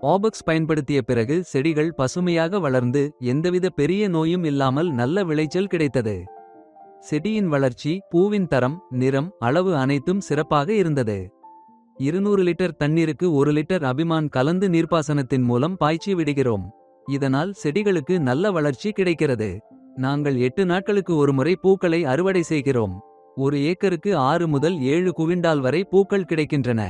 ஆபக்ஸ் பயன்படுத்திய பிறகு செடிகள் பசுமையாக வளர்ந்து எந்தவித பெரிய நோயும் இல்லாமல் நல்ல விளைச்சல் கிடைத்தது. செடியின் வளர்ச்சி, பூவின் தரம், நிறம், அளவு அனைத்தும் சிறப்பாக இருந்தது. 200 லிட்டர் தண்ணீருக்கு 1 லிட்டர் அபிமான் கலந்து நீர்ப்பாசனத்தின் மூலம் பாய்ச்சி விடுகிறோம். இதனால் செடிகளுக்கு நல்ல வளர்ச்சி கிடைக்கிறது. நாங்கள் 8 நாட்களுக்கு ஒருமுறை பூக்களை அறுவடை செய்கிறோம். ஒரு ஏக்கருக்கு 6 முதல் 7 குவிண்டால் வரை பூக்கள் கிடைக்கின்றன.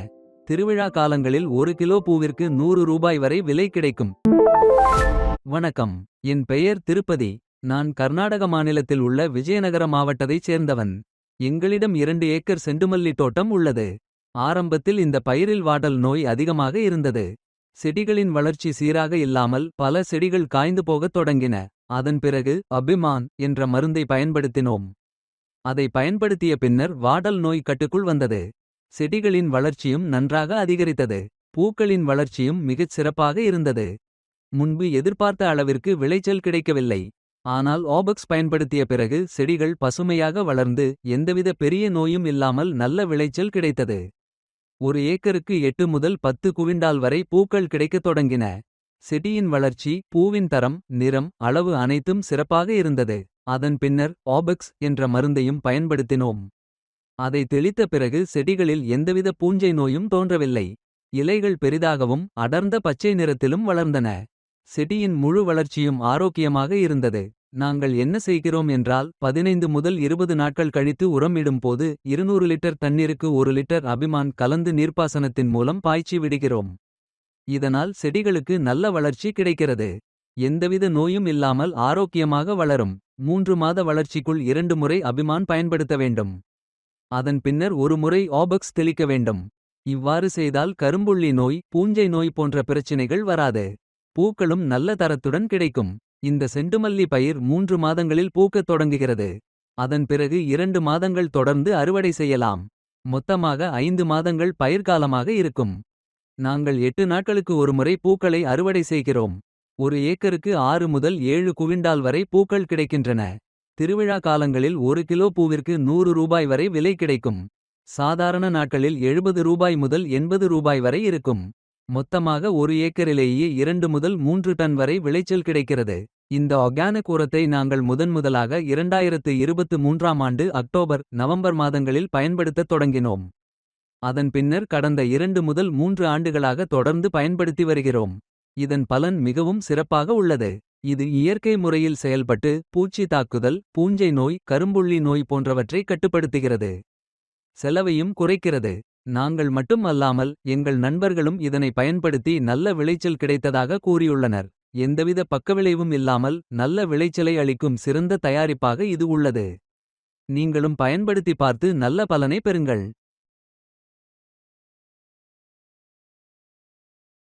திருவிழா காலங்களில் 1 கிலோ பூவிற்கு 100 ரூபாய் வரை விலை கிடைக்கும். வணக்கம், என் பெயர் திருப்பதி. நான் கர்நாடக மாநிலத்தில் உள்ள விஜயநகர மாவட்டத்தைச் சேர்ந்தவன். எங்களிடம் 2 ஏக்கர் செண்டுமல்லி தோட்டம் உள்ளது. ஆரம்பத்தில் இந்த பயிரில் வாடல் நோய் அதிகமாக இருந்தது. செடிகளின் வளர்ச்சி சீராக இல்லாமல் பல செடிகள் காய்ந்து போகத் தொடங்கின. அதன் பிறகு அபிமான் என்ற மருந்தை பயன்படுத்தினோம். அதை பயன்படுத்திய பின்னர் வாடல் நோய் கட்டுக்குள் வந்தது. செடிகளின் வளர்ச்சியும் நன்றாக அதிகரித்தது. பூக்களின் வளர்ச்சியும் மிகச் சிறப்பாக இருந்தது. முன்பு எதிர்பார்த்த அளவிற்கு விளைச்சல் கிடைக்கவில்லை. ஆனால் ஆபக்ஸ் பயன்படுத்திய பிறகு செடிகள் பசுமையாக வளர்ந்து எந்தவித பெரிய நோயும் இல்லாமல் நல்ல விளைச்சல் கிடைத்தது. ஒரு ஏக்கருக்கு 8 முதல் 10 குவிண்டால் வரை பூக்கள் கிடைக்கத் தொடங்கின. செடியின் வளர்ச்சி, பூவின் தரம், நிறம், அளவு அனைத்தும் சிறப்பாக இருந்தது. அதன் பின்னர் ஆபக்ஸ் என்ற மருந்தையும் பயன்படுத்தினோம். அதை தெளித்த பிறகு செடிகளில் எந்தவித பூஞ்சை நோயும் தோன்றவில்லை. இலைகள் பெரிதாகவும் அடர்ந்த பச்சை நிறத்திலும் வளர்ந்தன. செடியின் முழு வளர்ச்சியும் ஆரோக்கியமாக இருந்தது. நாங்கள் என்ன செய்கிறோம் என்றால் 15 முதல் 20 நாட்கள் கழித்து உரம் இடும்போது 200 லிட்டர் தண்ணீருக்கு 1 லிட்டர் அபிமான் கலந்து நீர்ப்பாசனத்தின் மூலம் பாய்ச்சி விடுகிறோம். இதனால் செடிகளுக்கு நல்ல வளர்ச்சி கிடைக்கிறது. எந்தவித நோயும் இல்லாமல் ஆரோக்கியமாக வளரும். 3 மாத வளர்ச்சிக்குள் 2 முறை அபிமான் பயன்படுத்த வேண்டும். அதன் பின்னர் ஒரு முறை ஆபக்ஸ் தெளிக்க வேண்டும். இவ்வாறு செய்தால் கரும்புள்ளி நோய், பூஞ்சை நோய் போன்ற பிரச்சினைகள் வராது. பூக்களும் நல்ல தரத்துடன் கிடைக்கும். இந்த செண்டுமல்லி பயிர் 3 மாதங்களில் பூக்கத் தொடங்குகிறது. அதன் பிறகு 2 மாதங்கள் தொடர்ந்து அறுவடை செய்யலாம். மொத்தமாக 5 மாதங்கள் பயிர்காலமாக இருக்கும். நாங்கள் 8 நாட்களுக்கு ஒருமுறை பூக்களை அறுவடை செய்கிறோம். ஒரு ஏக்கருக்கு 6 முதல் 7 குவிண்டால் வரை பூக்கள் கிடைக்கின்றன. திருவிழா காலங்களில் 1 கிலோ பூவிற்கு 100 ரூபாய் வரை விலை கிடைக்கும். சாதாரண நாட்களில் 70 ரூபாய் முதல் 80 ரூபாய் வரை இருக்கும். மொத்தமாக ஒரு ஏக்கரிலேயே 2 முதல் 3 டன் வரை விளைச்சல் கிடைக்கிறது. இந்த ஆர்கானிக் உரத்தை நாங்கள் முதன்முதலாக 2023ஆம் ஆண்டு அக்டோபர், நவம்பர் மாதங்களில் பயன்படுத்தத் தொடங்கினோம். அதன் பின்னர் கடந்த 2 முதல் 3 ஆண்டுகளாக தொடர்ந்து பயன்படுத்தி வருகிறோம். இதன் பலன் மிகவும் சிறப்பாக உள்ளது. இது இயற்கை முறையில் செயல்பட்டு பூச்சி தாக்குதல், பூஞ்சை நோய், கரும்புள்ளி நோய் போன்றவற்றை கட்டுப்படுத்துகிறது. செலவையும் குறைக்கிறது. நாங்கள் மட்டும் அல்லாமல் எங்கள் நண்பர்களும் இதனை பயன்படுத்தி நல்ல விளைச்சல் கிடைத்ததாக கூறியுள்ளனர். எந்தவித பக்கவிளைவும் இல்லாமல் நல்ல விளைச்சலை அளிக்கும் சிறந்த தயாரிப்பாக இது உள்ளது. நீங்களும் பயன்படுத்தி பார்த்து நல்ல பலனை பெறுங்கள்.